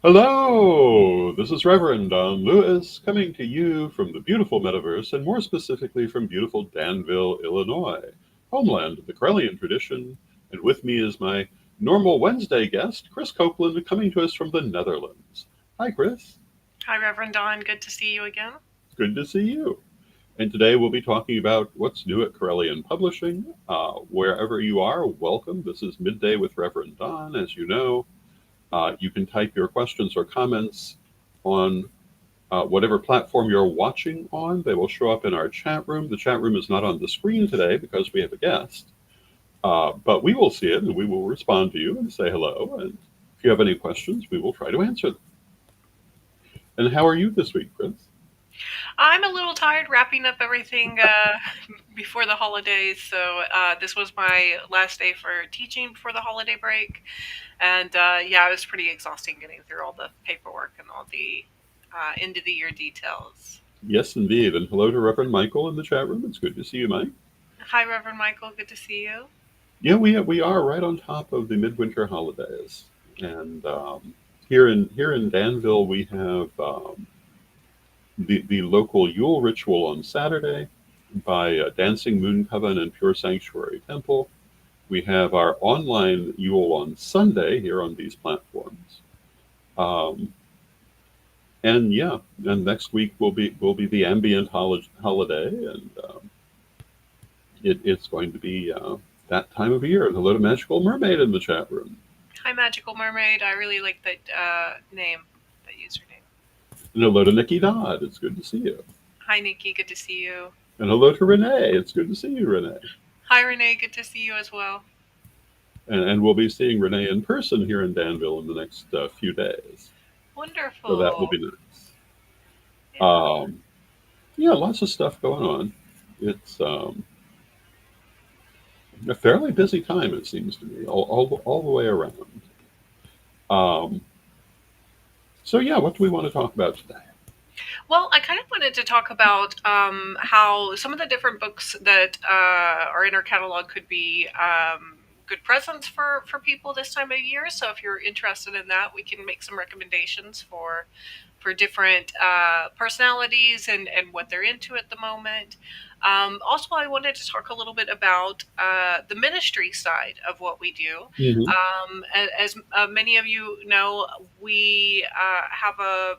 Hello, this is Reverend Don Lewis coming to you from the beautiful metaverse and more specifically from beautiful Danville, Illinois, homeland of the Corellian tradition. And with me is my normal Wednesday guest, Krys Copeland, coming to us from the Netherlands. Hi, Krys. Hi, Reverend Don. Good to see you again. Good to see you. And today we'll be talking about what's new at Corellian Publishing. Wherever you are, welcome. This is Midday with Reverend Don, as you know. You can type your questions or comments on whatever platform you're watching on. They will show up in our chat room. The chat room is not on the screen today because we have a guest, but we will see it and we will respond to you and say hello. And if you have any questions, we will try to answer them. And how are you this week, Chris? I'm a little tired wrapping up everything before the holidays. So this was my last day for teaching before the holiday break. And yeah, it was pretty exhausting getting through all the paperwork and all the end of the year details. Yes, indeed. And hello to Reverend Michael in the chat room. It's good to see you, Mike. Hi, Reverend Michael. Good to see you. Yeah, we are right on top of the midwinter holidays, and here in Danville we have the local Yule ritual on Saturday by Dancing Moon Coven and Pure Sanctuary Temple. We have our online Yule on Sunday here on these platforms. Um, and yeah, and next week will be the ambient holiday, and it's going to be that time of year. And hello to Magical Mermaid in the chat room, Hi, Magical Mermaid. I really like that name, that username. and hello to Nikki Dodd. It's good to see you, Hi, Nikki. Good to see you. and hello to Renee. It's good to see you, Renee. Hi, Renee. Good to see you as well. And we'll be seeing Renee in person here in Danville in the next few days, so that will Wonderful. be nice. Yeah. Um, yeah, lots of stuff going on. It's a fairly busy time, it seems to me, all the way around. Um, so, yeah, what do we want to talk about today? Well, I kind of wanted to talk about how some of the different books that are in our catalog could be good presents for people this time of year. So if you're interested in that, we can make some recommendations for different personalities and what they're into at the moment. Also, I wanted to talk a little bit about the ministry side of what we do. Hmm. As many of you know, we have a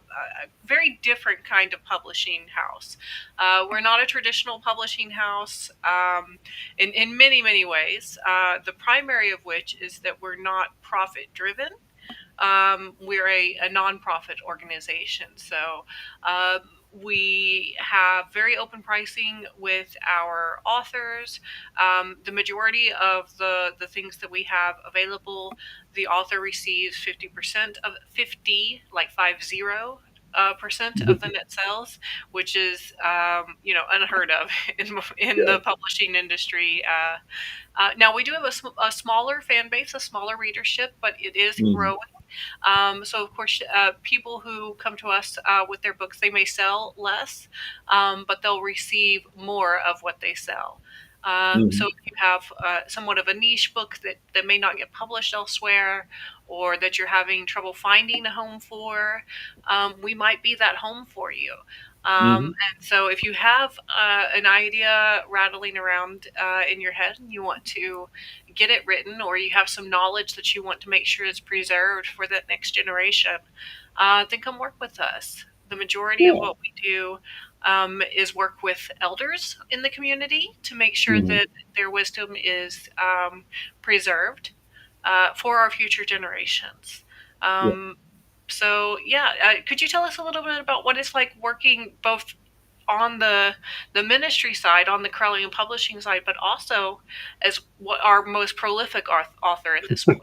very different kind of publishing house. We're not a traditional publishing house in many, many ways. The primary of which is that we're not profit driven. We're a nonprofit organization, so we have very open pricing with our authors. The majority of the things that we have available, the author receives 50% of 50, like 50 percent of the net sales, which is unheard of in Yeah. the publishing industry. Now we do have a smaller fan base, a smaller readership, but it is Hmm. growing. So of course, people who come to us with their books, they may sell less, but they'll receive more of what they sell. So Hmm. if you have somewhat of a niche book that may not get published elsewhere, or that you're having trouble finding a home for, we might be that home for you. Hmm. And so if you have an idea rattling around in your head and you want to get it written, or you have some knowledge that you want to make sure is preserved for that next generation, then come work with us. The majority of Yeah. what we do is work with elders in the community to make sure Hmm. that their wisdom is preserved for our future generations. Yeah. Um, so, yeah, could you tell us a little bit about what it's like working both on the ministry side, on the Corellian publishing side, but also as what our most prolific author at this point?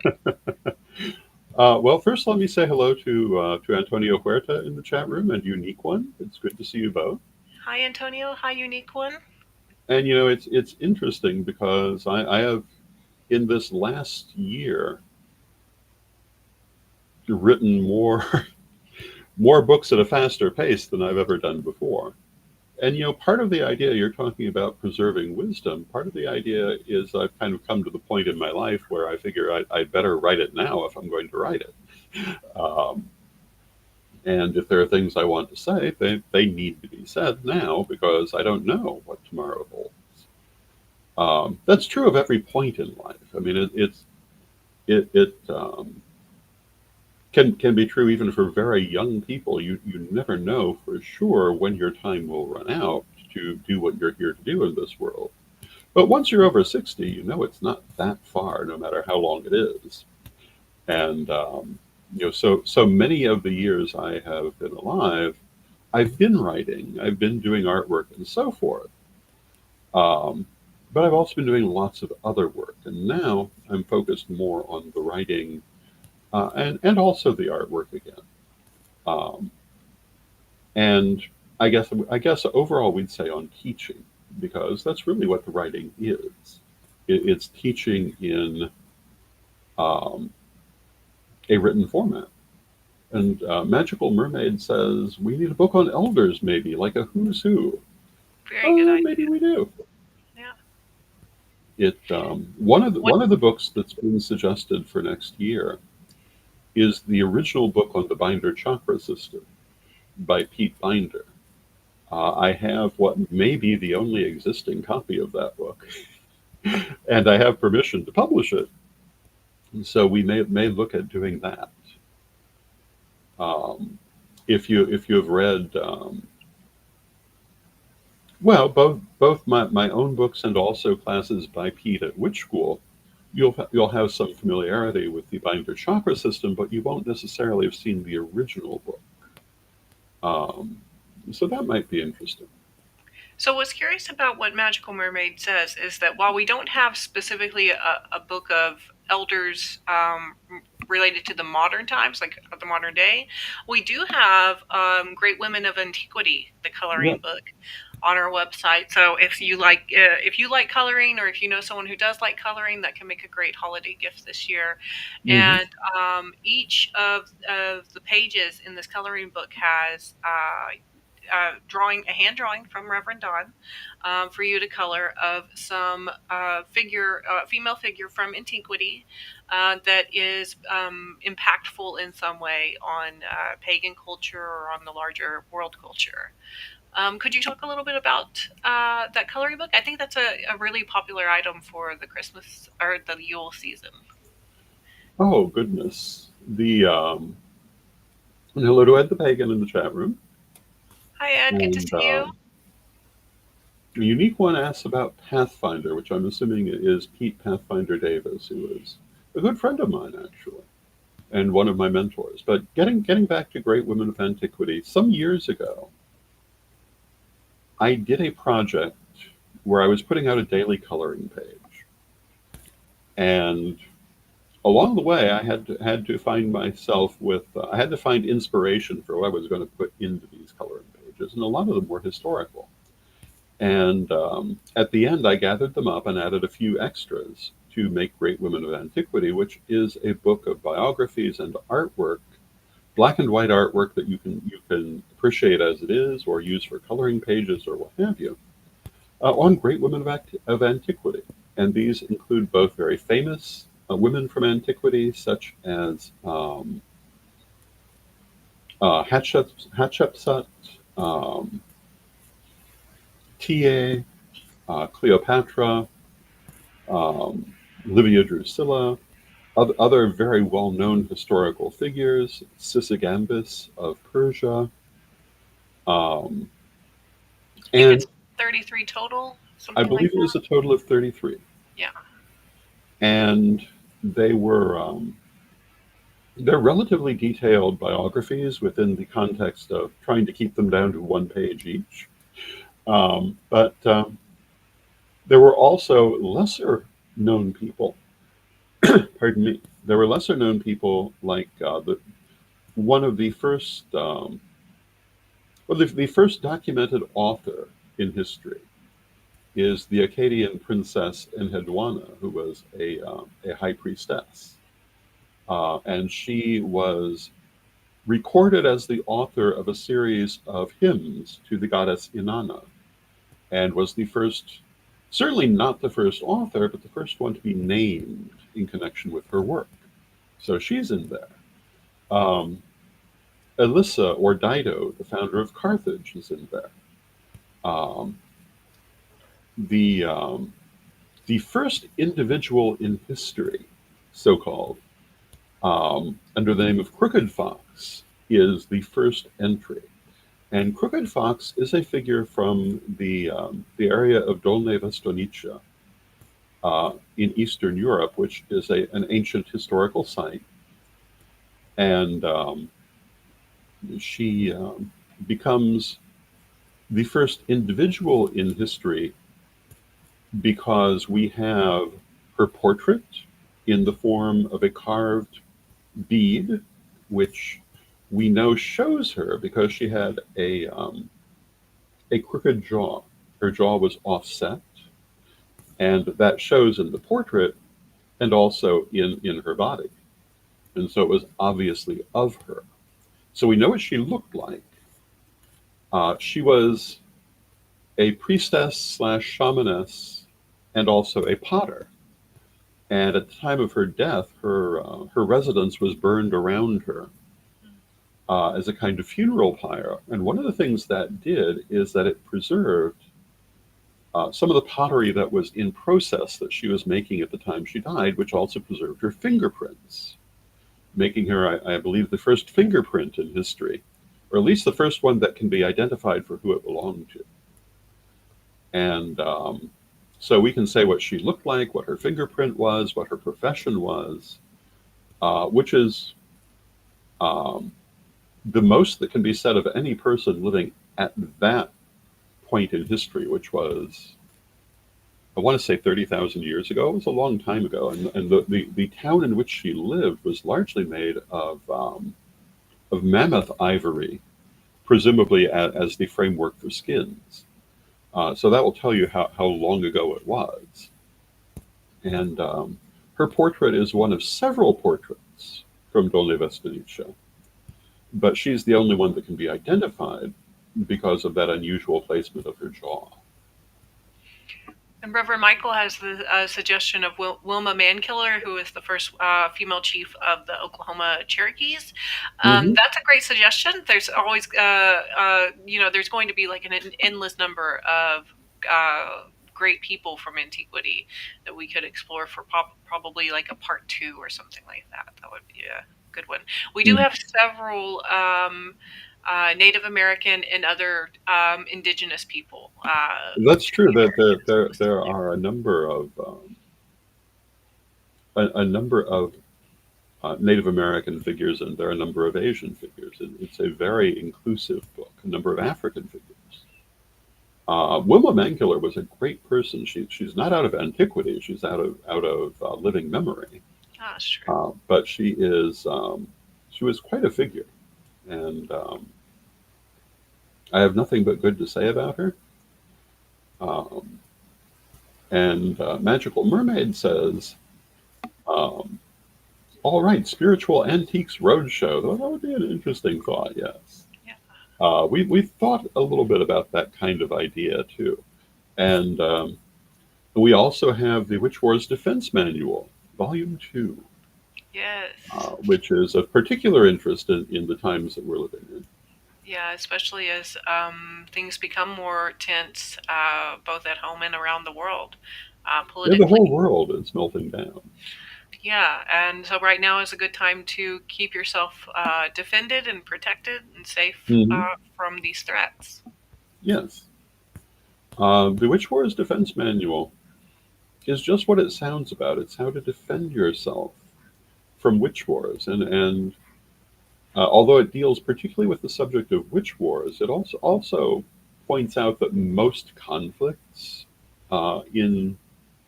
Well, first, let me say hello to Antonio Huerta in the chat room and Unique One. It's good to see you both. Hi, Antonio. Hi, Unique One. And it's interesting because I have in this last year written more more books at a faster pace than I've ever done before. And part of the idea you're talking about preserving wisdom, part of the idea is I've kind of come to the point in my life where I figure I'd better write it now if I'm going to write it. Um, And if there are things I want to say, they need to be said now because I don't know what tomorrow holds. That's true of every point in life. I mean, it can be true even for very young people. You never know for sure when your time will run out to do what you're here to do in this world. But once you're over 60, you know it's not that far, no matter how long it is. And so many of the years I have been alive, I've been writing, I've been doing artwork, and so forth. Um, but I've also been doing lots of other work, and now I'm focused more on the writing and also the artwork again. Um, and I guess overall we'd say on teaching because that's really what the writing is. It's teaching in um, a written format. And Magical Mermaid says we need a book on elders, maybe like a who's who. Very good Maybe idea. we do. Yeah. It one of the, What? one of the books that's been suggested for next year is the original book on the Binder chakra system by Pete Binder. I have what may be the only existing copy of that book, and I have permission to publish it. And so we may look at doing that. Um, if you have read well both my own books and also classes by Pete at Witch School, you'll have some familiarity with the Binder chakra system, but you won't necessarily have seen the original book. Um, so that might be interesting. So, what's curious about what Magical Mermaid says is that while we don't have specifically a book of elders related to the modern times, like the modern day, we do have Great Women of Antiquity, the Yeah. coloring book, on our website. So, if you like coloring, or if you know someone who does like coloring, that can make a great holiday gift this year. Hmm. And each of the pages in this coloring book has a hand drawing from Reverend Don, for you to color of some female figure from antiquity that is impactful in some way on pagan culture or on the larger world culture. Could you talk a little bit about that coloring book? I think that's a really popular item for the Christmas or the Yule season. Oh goodness. The and hello to Ed the Pagan in the chat room. Hi, Ed. Good to And see you. a unique one asks about Pathfinder, which I'm assuming is Pete Pathfinder Davis, who is a good friend of mine actually, and one of my mentors. But getting back to Great Women of Antiquity, some years ago, I did a project where I was putting out a daily coloring page, and along the way, I had to find myself with I had to find inspiration for what I was going to put into these coloring pages, and a lot of them were historical. And at the end, I gathered them up and added a few extras to make Great Women of Antiquity, which is a book of biographies and artwork, black and white artwork that you can appreciate as it is, or use for coloring pages or what have you, on Great Women of Antiquity. And these include both very famous women from antiquity, such as Hatshepsut, um, Ta, Cleopatra, um, Livia Drusilla, other very well-known historical figures, Sysigambis of Persia, um, I think and it's 33 total, I something like believe it was a total of 33. that. Yeah. And they were they're relatively detailed biographies within the context of trying to keep them down to one page each. But there were also lesser known people. Pardon me. There were lesser known people like one of the first, well, the first documented author in history is the Akkadian princess Enheduanna, who was a high priestess. And she was recorded as the author of a series of hymns to the goddess Inanna, and was the first, certainly not the first author, but the first one to be named in connection with her work. So she's in there. Um, Alyssa or Dido, the founder of Carthage, is in there. Um, the the first individual in history, so called, under the name of Crooked Fox, is the first entry. And Crooked Fox is a figure from the area of Dolní Věstonice in Eastern Europe, which is an ancient historical site. And she becomes the first individual in history because we have her portrait in the form of a carved bead, which we know shows her because she had a crooked jaw. Her jaw was offset, and that shows in the portrait and also in her body. And so it was obviously of her. So we know what she looked like. She was a priestess slash shamaness and also a potter. And at the time of her death, her residence was burned around her as a kind of funeral pyre. And one of the things that did is that it preserved some of the pottery that was in process that she was making at the time she died, which also preserved her fingerprints, making her, I believe, the first fingerprint in history, or at least the first one that can be identified for who it belonged to. And so we can say what she looked like, what her fingerprint was, what her profession was, which is um, the most that can be said of any person living at that point in history, which was, I want to say 30,000 years ago. It was a long time ago. And the town in which she lived was largely made of mammoth ivory, presumably as the framework for skins. So that will tell you how long ago it was. And her portrait is one of several portraits from Dolní Věstonice, but she's the only one that can be identified because of that unusual placement of her jaw. And Reverend Michael has the suggestion of Wilma Mankiller, who is the first female chief of the Oklahoma Cherokees. Hmm. That's a great suggestion. There's always, there's going to be like an endless number of great people from antiquity that we could explore for probably like a part two or something like that. That would be a good one. We do have several Native American and other indigenous people. That's true. That there are a number of Native American figures, and there are a number of Asian figures. It's a very inclusive book. A number of African figures. Wilma Mankiller was a great person. She's not out of antiquity. She's out of living memory. Ah, that's true. But she was quite a figure, and I have nothing but good to say about her. Um, and Magical Mermaid says, um, "All right, Spiritual Antiques Roadshow. Well, that would be an interesting thought." Yes, Yeah. we thought a little bit about that kind of idea too, and we also have the Witch Wars Defense Manual, Volume Two, Yes. which is of particular interest in the times that we're living in. Yeah, especially as things become more tense, both at home and around the world, Yeah, the politically. whole world is melting down. Yeah, and so right now is a good time to keep yourself defended and protected and safe Hmm. from these threats. Yes. The Witch Wars Defense Manual is just what it sounds about. It's how to defend yourself from witch wars. And although it deals particularly with the subject of witch wars, it also points out that most conflicts in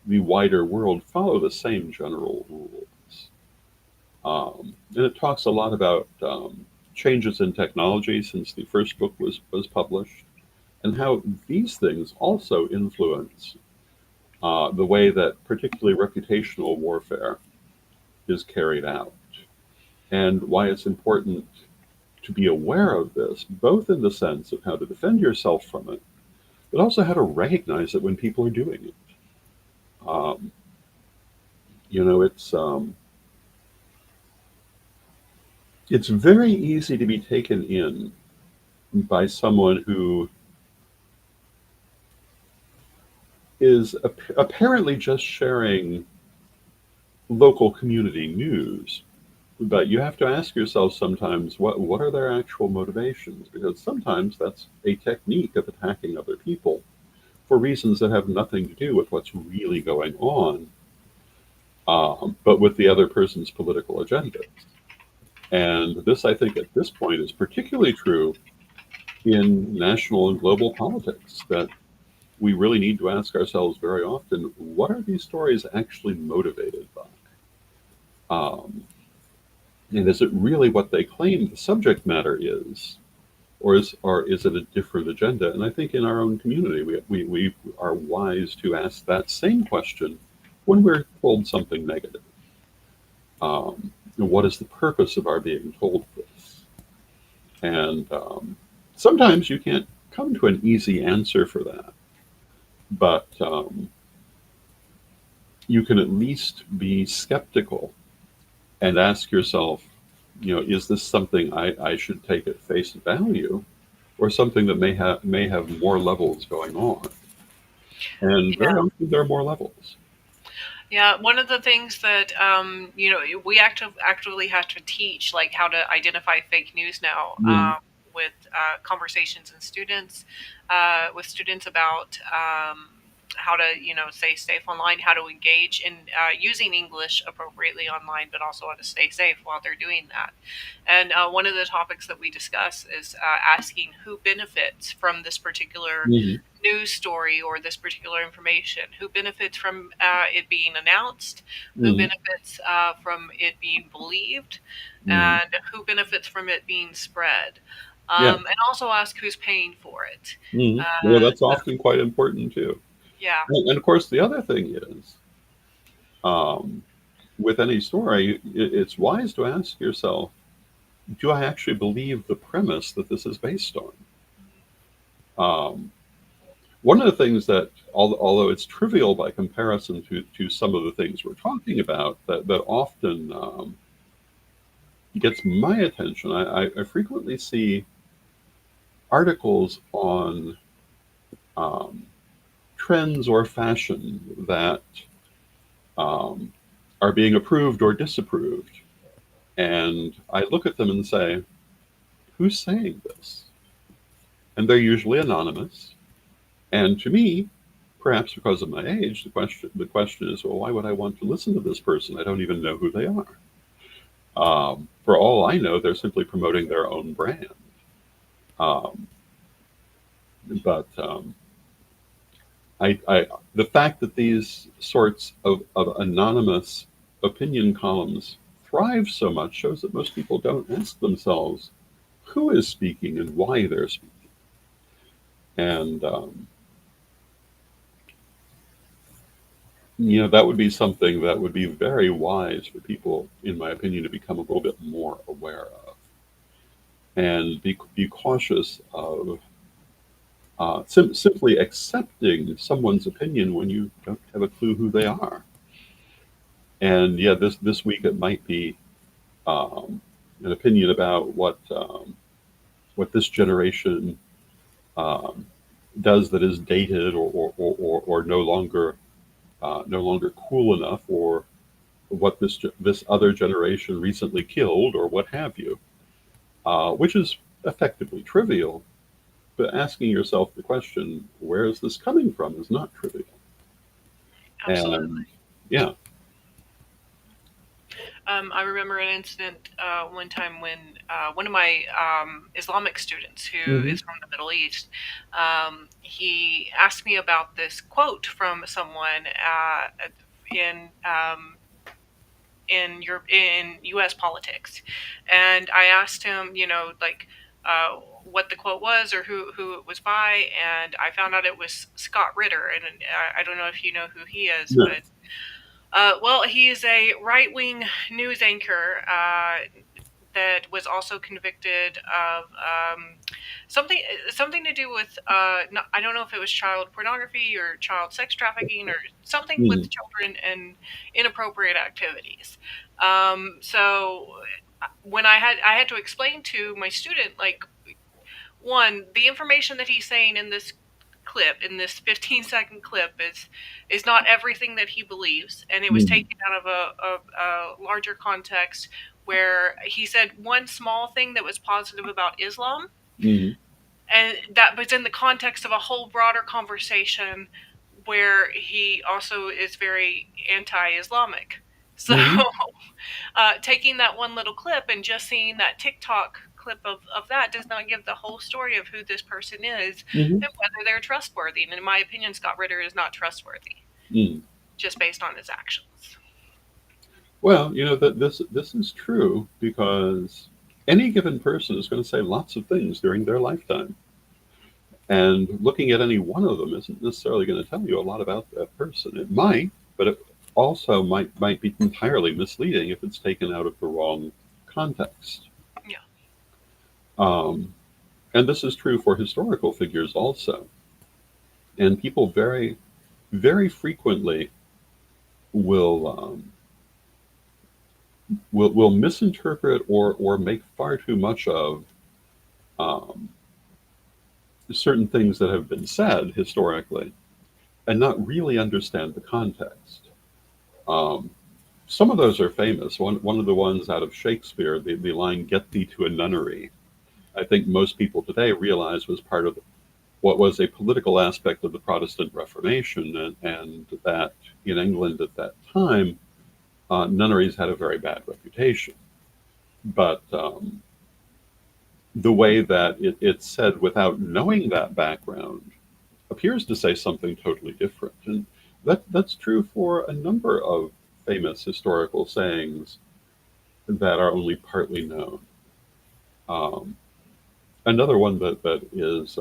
the wider world follow the same general rules. And it talks a lot about changes in technology since the first book was published, and how these things also influence the way that particularly reputational warfare is carried out, and why it's important to be aware of this, both in the sense of how to defend yourself from it, but also how to recognize it when people are doing it. Um, it's it's very easy to be taken in by someone who is apparently just sharing local community news. But you have to ask yourself sometimes what are their actual motivations? Because sometimes that's a technique of attacking other people for reasons that have nothing to do with what's really going on, but with the other person's political agendas. And this, I think, at this point is particularly true in national and global politics, that we really need to ask ourselves very often, what are these stories actually motivated by? Um, and is it really what they claim the subject matter is? Or is it a different agenda? And I think in our own community, we are wise to ask that same question when we're told something negative. What is the purpose of our being told this? And sometimes you can't come to an easy answer for that, but you can at least be skeptical and ask yourself, is this something I should take at face value, or something that may have more levels going on? And Yeah. very often there are more levels. Yeah, one of the things that we actively have to teach, like how to identify fake news now, Mm, with conversations and students, with students about how to stay safe online, how to engage in using English appropriately online, but also how to stay safe while they're doing that. And one of the topics that we discuss is asking who benefits from this particular mhm, news story or this particular information, who benefits from it being announced, who mhm, benefits from it being believed, mhm. and who benefits from it being spread. Yeah. And also ask who's paying for it. Well, Uh, that's often quite important too. yeah. And of course, the other thing is, um, with any story, it's wise to ask yourself, do I actually believe the premise that this is based on? Um, One of the things that, although it's trivial by comparison to some of the things we're talking about, that often gets my attention, I frequently see articles on um, trends or fashion that um, are being approved or disapproved. And I look at them and say, who's saying this? And they're usually anonymous. And to me, perhaps because of my age, the question is, well, why would I want to listen to this person? I don't even know who they are. For all I know, they're simply promoting their own brand. Um, but the fact that these sorts of anonymous opinion columns thrive so much shows that most people don't ask themselves who is speaking and why they're speaking. And that would be something that would be very wise for people, in my opinion, to become a little bit more aware of, and be cautious of simply accepting someone's opinion when you don't have a clue who they are. And yeah, this week it might be um, an opinion about what this generation um, does that is dated, or no longer cool enough, or what this other generation recently killed, or what have you, which is effectively trivial. But asking yourself the question, where is this coming from, is not trivial. Absolutely. And yeah. I remember an incident one time when one of my Islamic students, who Hmm. is from the Middle East, he asked me about this quote from someone in in U.S. politics, and I asked him, like. What the quote was, or who it was by, and I found out it was Scott Ritter, and I don't know if you know who he is, No. but well, he is a right wing news anchor that was also convicted of something something to do with I don't know if it was child pornography or child sex trafficking or something with Mhm. children and inappropriate activities. So. when I had to explain to my student, like, one, the information that he's saying in this clip, in this 15-second clip, is not everything that he believes, and it was Mm, taken out of a larger context where he said one small thing that was positive about Islam, mm, and that was in the context of a whole broader conversation where he also is very anti-Islamic. So, mm, taking that one little clip and just seeing that TikTok clip of that does not give the whole story of who this person is mm, and whether they're trustworthy. And in my opinion, Scott Ritter is not trustworthy mm. just based on his actions. Well, that this is true because any given person is going to say lots of things during their lifetime, and looking at any one of them isn't necessarily going to tell you a lot about that person. It might, but it also might be entirely misleading if it's taken out of the wrong context. Yeah. Um, and this is true for historical figures also. And people very, very frequently will will misinterpret or make far too much of um, certain things that have been said historically and not really understand the context. Um, some of those are famous. One of the ones out of Shakespeare, the line "Get thee to a nunnery," I think most people today realize was part of what was a political aspect of the Protestant Reformation, and that in England at that time, nunneries had a very bad reputation. But the way that it's said without knowing that background appears to say something totally different. And that's true for a number of famous historical sayings that are only partly known. Um, Another one that is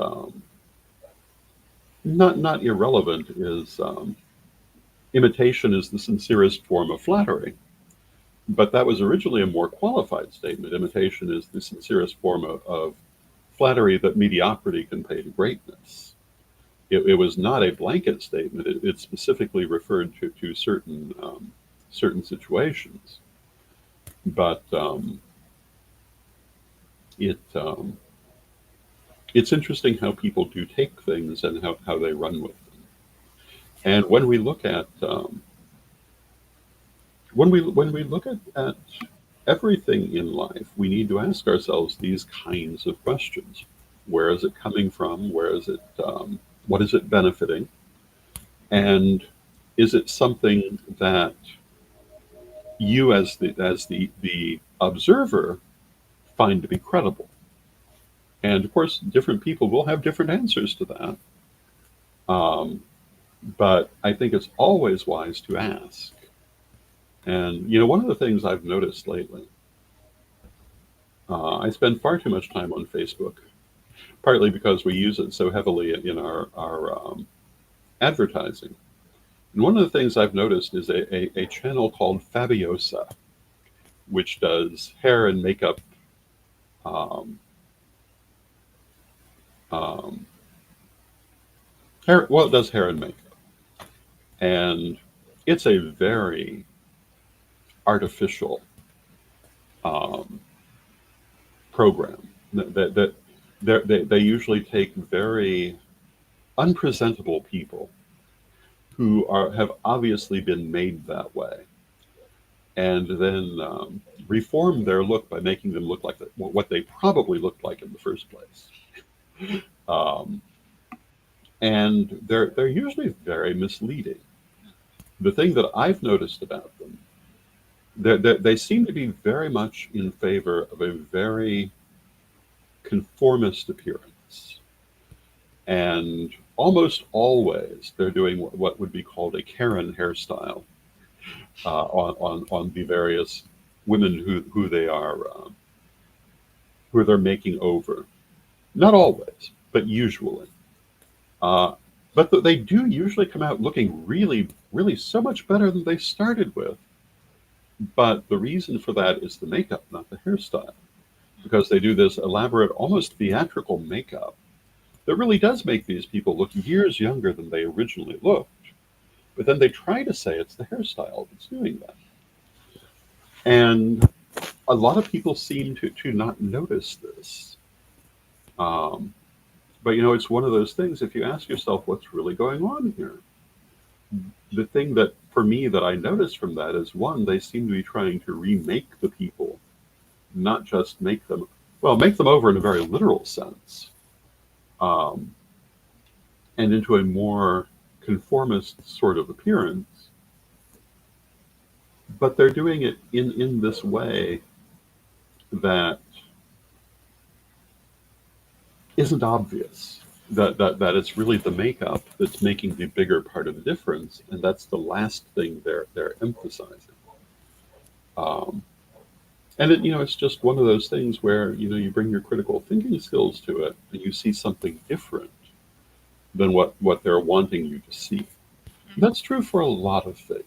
not irrelevant is imitation is the sincerest form of flattery. But that was originally a more qualified statement. Imitation is the sincerest form of flattery that mediocrity can pay to greatness. It was not a blanket statement. It specifically referred to certain situations. But it it's interesting how people do take things and how they run with them. Yeah. And when we look at everything in life, we need to ask ourselves these kinds of questions: Where is it coming from? Where is it? What is it benefiting? And is it something that you, as the observer, find to be credible? And of course, different people will have different answers to that. Um, but I think it's always wise to ask. And one of the things I've noticed lately, I spend far too much time on Facebook, partly because we use it so heavily in our advertising. And one of the things I've noticed is a channel called Fabiosa, which does hair and makeup. Um, um, it does hair and makeup, and it's a very artificial um, program. They usually take very unpresentable people who have obviously been made that way, and then reform their look by making them look like what they probably looked like in the first place. Um, and they're usually very misleading. The thing that I've noticed about them, they seem to be very much in favor of a very conformist appearance, and almost always they're doing what would be called a Karen hairstyle on the various women who they're making over. Not always, but usually. Uh, but they do usually come out looking really, really so much better than they started with. But the reason for that is the makeup, not the hairstyle, because they do this elaborate, almost theatrical makeup that really does make these people look years younger than they originally looked. But then they try to say it's the hairstyle that's doing that. And a lot of people seem to not notice this. Um, but it's one of those things. If you ask yourself what's really going on here, the thing that for me that I noticed from that is, one, they seem to be trying to remake the people, not just make them over in a very literal sense, um, and into a more conformist sort of appearance. But they're doing it in this way that isn't obvious. That it's really the makeup that's making the bigger part of the difference, and that's the last thing they're emphasizing. Um, and it's just one of those things where you bring your critical thinking skills to it, and you see something different than what they're wanting you to see. And that's true for a lot of things.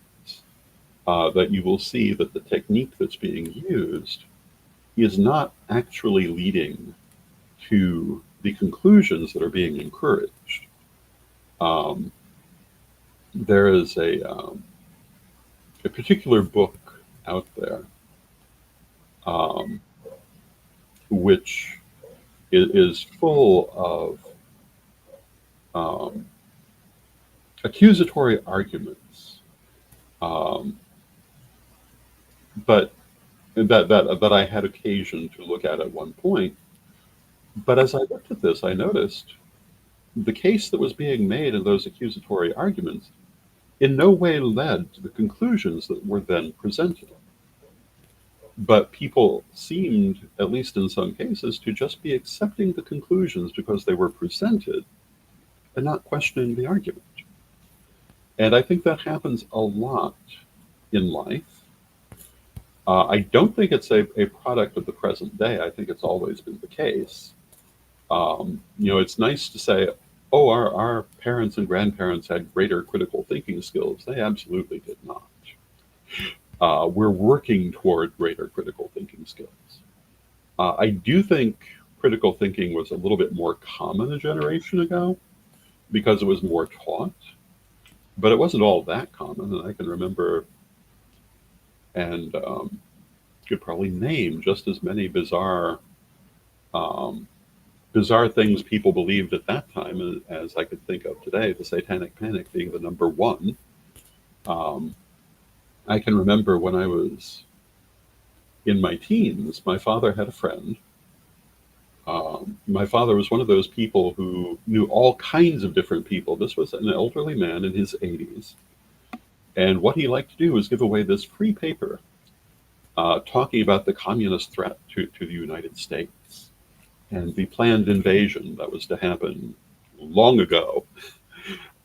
That you will see that the technique that's being used is not actually leading to the conclusions that are being encouraged. Um, there is a particular book out there which is full of accusatory arguments, but that I had occasion to look at one point. But as I looked at this, I noticed the case that was being made in those accusatory arguments in no way led to the conclusions that were then presented. But people seemed, at least in some cases, to just be accepting the conclusions because they were presented and not questioning the argument. And I think that happens a lot in life. I don't think it's a product of the present day. I think it's always been the case. It's nice to say, oh, our parents and grandparents had greater critical thinking skills. They absolutely did not. We're working toward greater critical thinking skills. I do think critical thinking was a little bit more common a generation ago because it was more taught, but it wasn't all that common. And I can remember and could probably name just as many bizarre things people believed at that time as I could think of today, the Satanic Panic being the number one. I can remember when I was in my teens, my father had a friend. My father was one of those people who knew all kinds of different people. This was an elderly man in his 80s. And what he liked to do was give away this free paper talking about the communist threat to the United States and the planned invasion that was to happen long ago,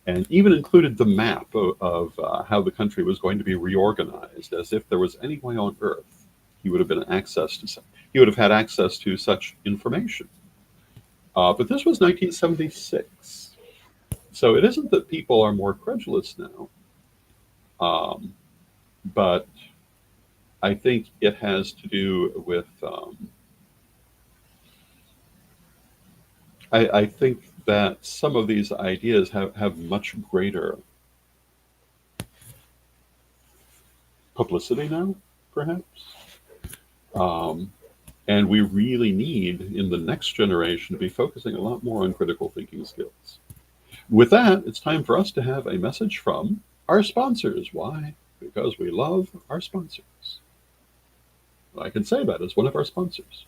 and even included the map of how the country was going to be reorganized, as if there was any way on earth he would have had access to such information. But this was 1976, so it isn't that people are more credulous now, but I think it has to do with I think that some of these ideas have much greater publicity now, perhaps. And we really need, in the next generation, to be focusing a lot more on critical thinking skills. With that, it's time for us to have a message from our sponsors. Why? Because we love our sponsors. I can say that as one of our sponsors.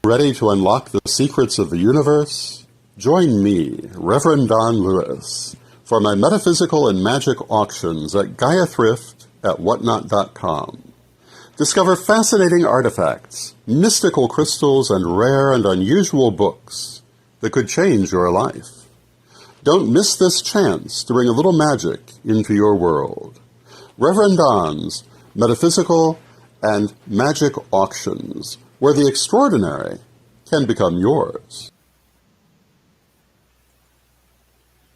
Ready to unlock the secrets of the universe? Join me, Rev Don Lewis, for my metaphysical and magic auctions at Gaia Thrift at whatnot.com. Discover fascinating artifacts, mystical crystals, and rare and unusual books that could change your life. Don't miss this chance to bring a little magic into your world. Rev Don's Metaphysical and Magic Auctions, where the extraordinary can become yours.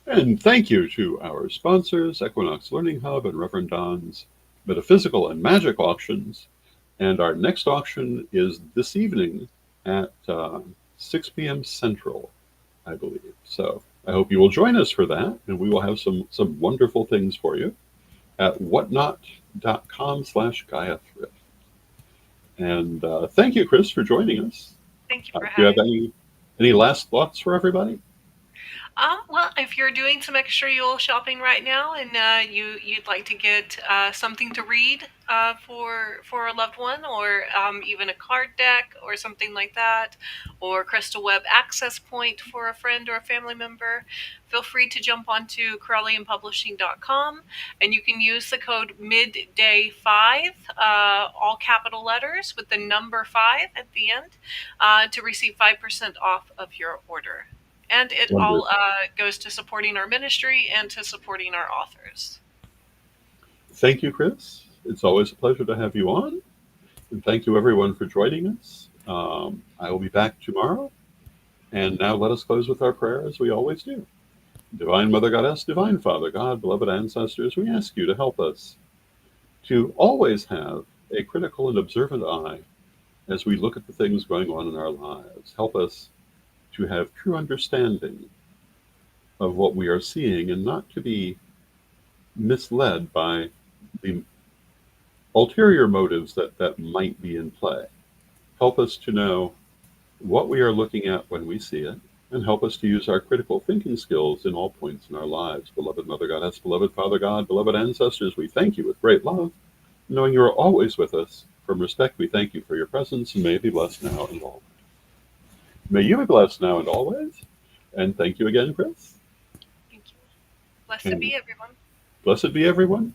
And thank you to our sponsors, Equinox Learning Hub and Rev Don's Metaphysical and Magic Auctions. And our next auction is this evening at 6 p.m. Central, I believe. So I hope you will join us for that, and we will have some wonderful things for you at whatnot.com/GaiaThrift. And thank you, Krys, for joining us. Thank you for Do you have having me. any last thoughts for everybody? Well, if you're doing some extra Yule shopping right now and you'd like to get something to read for a loved one, or even a card deck or something like that, or crystal web access point for a friend or a family member, feel free to jump onto KrellianPublishing.com, and you can use the code MIDDAY5, all capital letters with the number 5 at the end, to receive 5% off of your order. And it all goes to supporting our ministry and to supporting our authors. Thank you, Krys. It's always a pleasure to have you on. And thank you, everyone, for joining us. I will be back tomorrow. And now let us close with our prayer, as we always do. Divine Mother Goddess, Divine Father God, beloved ancestors, we ask you to help us to always have a critical and observant eye as we look at the things going on in our lives. Help us to have true understanding of what we are seeing and not to be misled by the ulterior motives that might be in play. Help us to know what we are looking at when we see it, and help us to use our critical thinking skills in all points in our lives. Beloved Mother Goddess, beloved Father God, beloved ancestors, we thank you with great love, knowing you are always with us. From respect, we thank you for your presence, and may it be blessed now and always. May you be blessed now and always. And thank you again, Krys. Thank you. Blessed be everyone. Blessed be everyone.